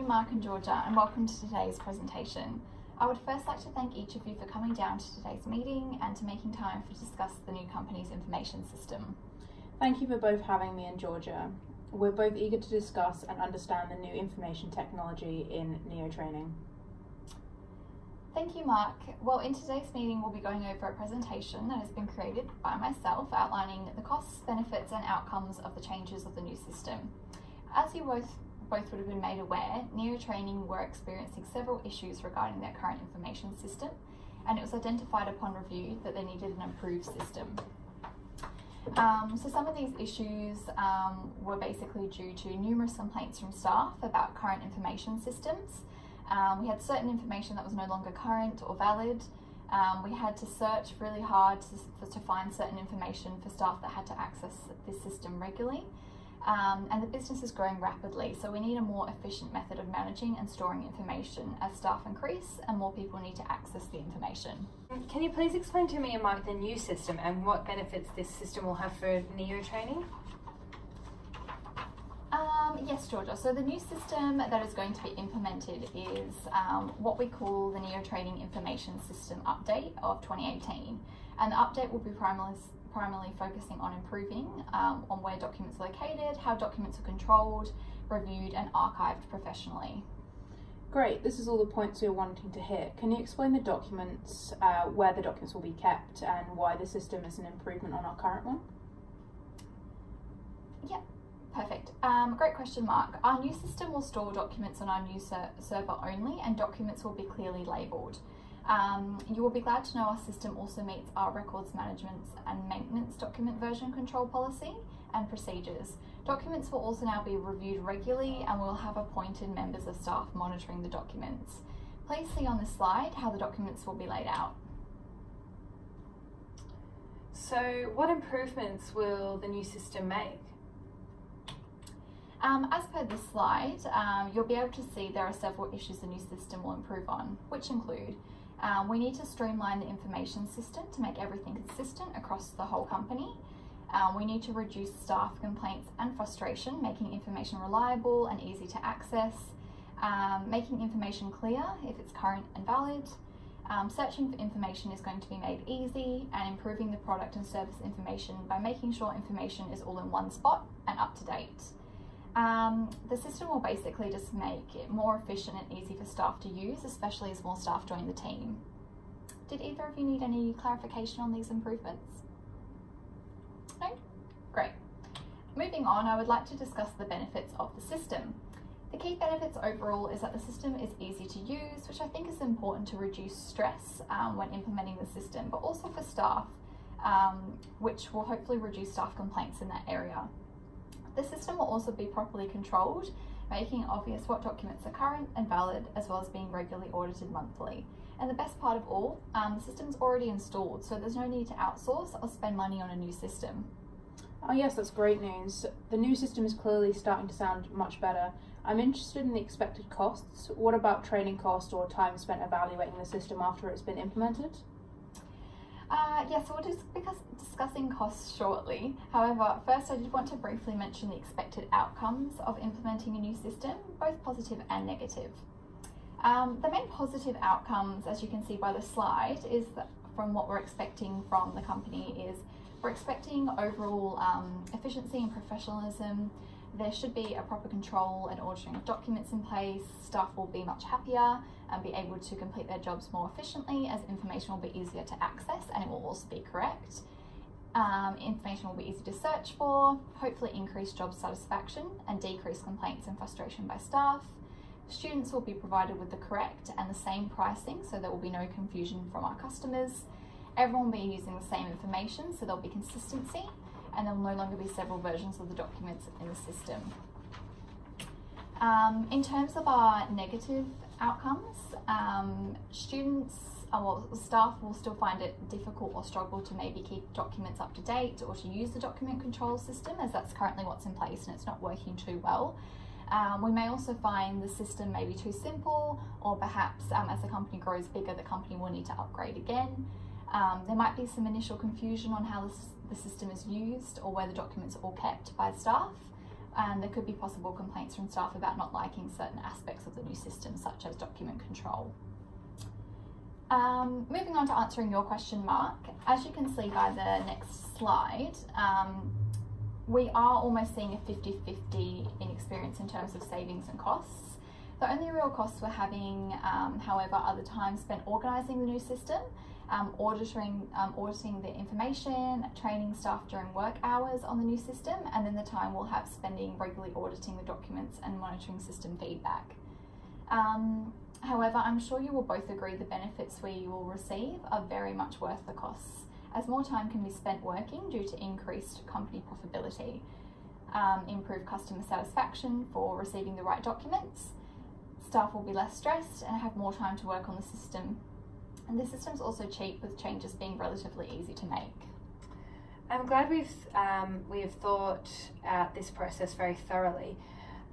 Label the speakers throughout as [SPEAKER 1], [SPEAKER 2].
[SPEAKER 1] morning, Mark and Georgia, and welcome to today's presentation. I would first like to thank each of you for coming down to today's meeting and to making time to discuss the new company's information system.
[SPEAKER 2] Thank you for both having me and Georgia. We're both eager to discuss and understand the new information technology in NEO training.
[SPEAKER 1] Thank you, Mark. Well, in today's meeting, we'll be going over a presentation that has been created by myself outlining the costs, benefits and outcomes of the changes of the new system. As you both would have been made aware, NEO training were experiencing several issues regarding their current information system, and it was identified upon review that they needed an improved system. So some of these issues were basically due to numerous complaints from staff about current information systems. We had certain information that was no longer current or valid. We had to search really hard to find certain information for staff that had to access this system regularly. And the business is growing rapidly, so we need a more efficient method of managing and storing information as staff increase and more people need to access the information.
[SPEAKER 3] Can you please explain to me and Mark the new system and what benefits this system will have for NEO training?
[SPEAKER 1] Yes, Georgia. So the new system that is going to be implemented is what we call the NEO Training Information System Update of 2018. And the update will be primarily focusing on improving on where documents are located, how documents are controlled, reviewed and archived professionally.
[SPEAKER 2] Great, this is all the points we're wanting to hit. Can you explain the documents, where the documents will be kept and why the system is an improvement on our current one?
[SPEAKER 1] Yep. Perfect. Great question, Mark. Our new system will store documents on our new server only, and documents will be clearly labelled. You will be glad to know our system also meets our records management and maintenance document version control policy and procedures. Documents will also now be reviewed regularly and we'll have appointed members of staff monitoring the documents. Please see on this slide how the documents will be laid out.
[SPEAKER 3] So what improvements will the new system make?
[SPEAKER 1] As per this slide, you'll be able to see there are several issues the new system will improve on, which include we need to streamline the information system to make everything consistent across the whole company. We need to reduce staff complaints and frustration, making information reliable and easy to access, making information clear if it's current and valid. Searching for information is going to be made easy, and improving the product and service information by making sure information is all in one spot and up to date. The system will basically just make it more efficient and easy for staff to use, especially as more staff join the team. Did either of you need any clarification on these improvements? No? Great. Moving on, I would like to discuss the benefits of the system. The key benefits overall is that the system is easy to use, which I think is important to reduce stress when implementing the system, but also for staff, which will hopefully reduce staff complaints in that area. The system will also be properly controlled, making it obvious what documents are current and valid, as well as being regularly audited monthly. And the best part of all, the system's already installed, so there's no need to outsource or spend money on a new system.
[SPEAKER 2] Oh yes, that's great news. The new system is clearly starting to sound much better. I'm interested in the expected costs. What about training costs or time spent evaluating the system after it's been implemented?
[SPEAKER 1] Yes, we'll just be discussing costs shortly. However, first I did want to briefly mention the expected outcomes of implementing a new system, both positive and negative. The main positive outcomes, as you can see by the slide, is that from what we're expecting from the company is we're expecting overall efficiency and professionalism. There should be a proper control and ordering of documents in place. Staff will be much happier and be able to complete their jobs more efficiently, as information will be easier to access and it will also be correct. Information will be easy to search for, hopefully increase job satisfaction and decrease complaints and frustration by staff. Students will be provided with the correct and the same pricing, so there will be no confusion from our customers. Everyone will be using the same information, so there'll be consistency, and there will no longer be several versions of the documents in the system. In terms of our negative outcomes, staff will still find it difficult or struggle to maybe keep documents up to date or to use the document control system, as that's currently what's in place and it's not working too well. We may also find the system maybe too simple, or perhaps as the company grows bigger, the company will need to upgrade again. There might be some initial confusion on how the system is used or where the documents are all kept by staff. and there could be possible complaints from staff about not liking certain aspects of the new system, such as document control. Moving on to answering your question, Mark, as you can see by the next slide, we are almost seeing a 50-50 in experience in terms of savings and costs. The only real costs we're having, however, are the time spent organising the new system, auditing the information, training staff during work hours on the new system, and then the time we'll have spending regularly auditing the documents and monitoring system feedback. However, I'm sure you will both agree the benefits we will receive are very much worth the costs, as more time can be spent working due to increased company profitability, improved customer satisfaction for receiving the right documents, staff will be less stressed and have more time to work on the system. And the system's also cheap, with changes being relatively easy to make.
[SPEAKER 3] I'm glad we have thought out this process very thoroughly.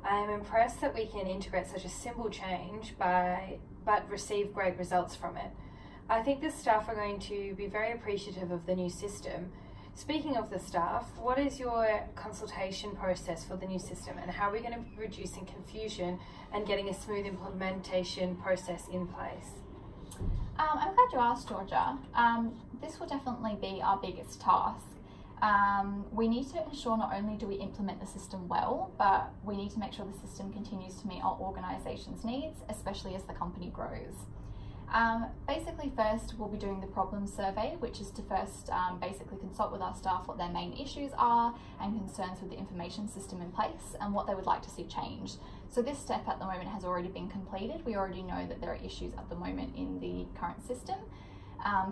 [SPEAKER 3] I'm impressed that we can integrate such a simple change but receive great results from it. I think the staff are going to be very appreciative of the new system. Speaking of the staff, what is your consultation process for the new system, and how are we going to be reducing confusion and getting a smooth implementation process in place?
[SPEAKER 1] I'm glad you asked, Georgia. This will definitely be our biggest task. We need to ensure not only do we implement the system well, but we need to make sure the system continues to meet our organisation's needs, especially as the company grows. Basically, first we'll be doing the problem survey, which is to first basically consult with our staff what their main issues are and concerns with the information system in place and what they would like to see changed. So this step at the moment has already been completed. We already know that there are issues at the moment in the current system.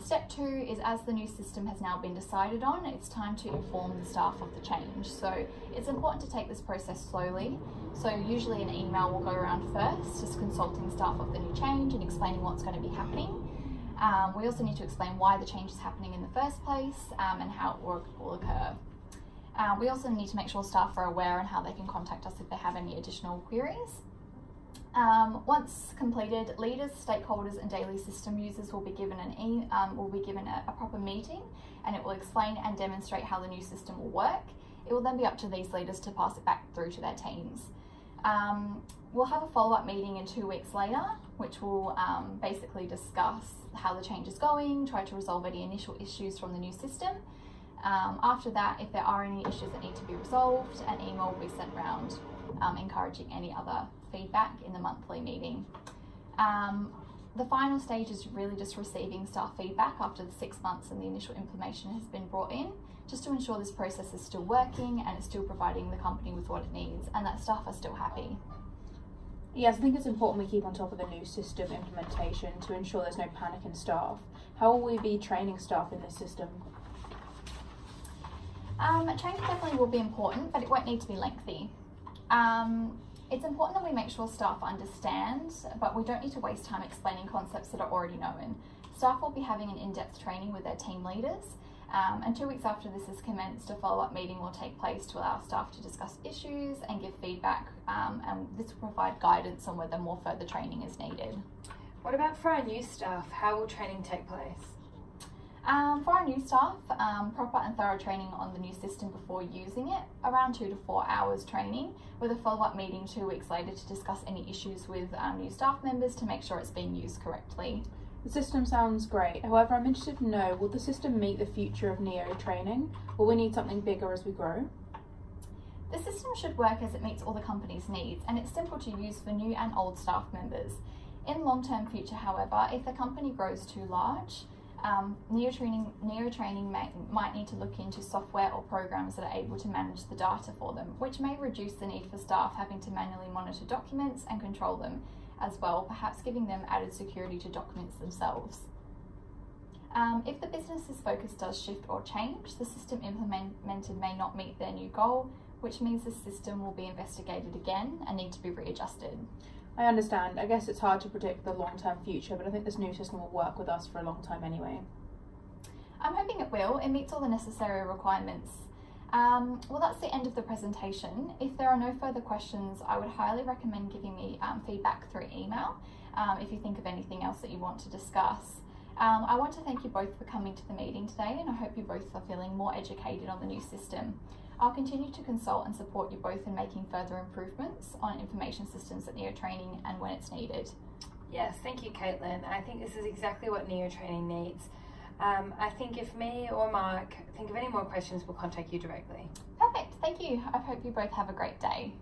[SPEAKER 1] Step 2 is, as the new system has now been decided on, it's time to inform the staff of the change. So it's important to take this process slowly. So usually an email will go around first, just consulting staff of the new change and explaining what's going to be happening. We also need to explain why the change is happening in the first place and how it will occur. We also need to make sure staff are aware and how they can contact us if they have any additional queries. Once completed, leaders, stakeholders and daily system users will be given a proper meeting, and it will explain and demonstrate how the new system will work. It will then be up to these leaders to pass it back through to their teams. We'll have a follow-up meeting in 2 weeks later, which will basically discuss how the change is going, try to resolve any initial issues from the new system. After that, if there are any issues that need to be resolved, an email will be sent round encouraging any other feedback in the monthly meeting. The final stage is really just receiving staff feedback after the 6 months and the initial implementation has been brought in, just to ensure this process is still working and it's still providing the company with what it needs and that staff are still happy.
[SPEAKER 2] Yes, I think it's important we keep on top of the new system implementation to ensure there's no panic in staff. How will we be training staff in this system?
[SPEAKER 1] Training definitely will be important, but it won't need to be lengthy. It's important that we make sure staff understand, but we don't need to waste time explaining concepts that are already known. Staff will be having an in-depth training with their team leaders, and 2 weeks after this is commenced, a follow-up meeting will take place to allow staff to discuss issues and give feedback, and this will provide guidance on whether more further training is needed.
[SPEAKER 3] What about for our new staff? How will training take place?
[SPEAKER 1] For our new staff, proper and thorough training on the new system before using it, around 2 to 4 hours training, with a follow-up meeting 2 weeks later to discuss any issues with new staff members to make sure it's being used correctly.
[SPEAKER 2] The system sounds great. However, I'm interested to know, will the system meet the future of NEO training? Will we need something bigger as we grow?
[SPEAKER 1] The system should work as it meets all the company's needs, and it's simple to use for new and old staff members. In long-term future, however, if the company grows too large, NEO training might need to look into software or programs that are able to manage the data for them, which may reduce the need for staff having to manually monitor documents and control them as well, perhaps giving them added security to documents themselves. If the business's focus does shift or change, the system implemented may not meet their new goal, which means the system will be investigated again and need to be readjusted.
[SPEAKER 2] I understand. I guess it's hard to predict the long-term future, but I think this new system will work with us for a long time anyway.
[SPEAKER 1] I'm hoping it will. It meets all the necessary requirements. Well, that's the end of the presentation. If there are no further questions, I would highly recommend giving me feedback through email if you think of anything else that you want to discuss. I want to thank you both for coming to the meeting today, and I hope you both are feeling more educated on the new system. I'll continue to consult and support you both in making further improvements on information systems at Neo Training and when it's needed.
[SPEAKER 3] Yes, thank you, Caitlin. I think this is exactly what Neo Training needs. I think if me or Mark think of any more questions, we'll contact you directly.
[SPEAKER 1] Perfect, thank you. I hope you both have a great day.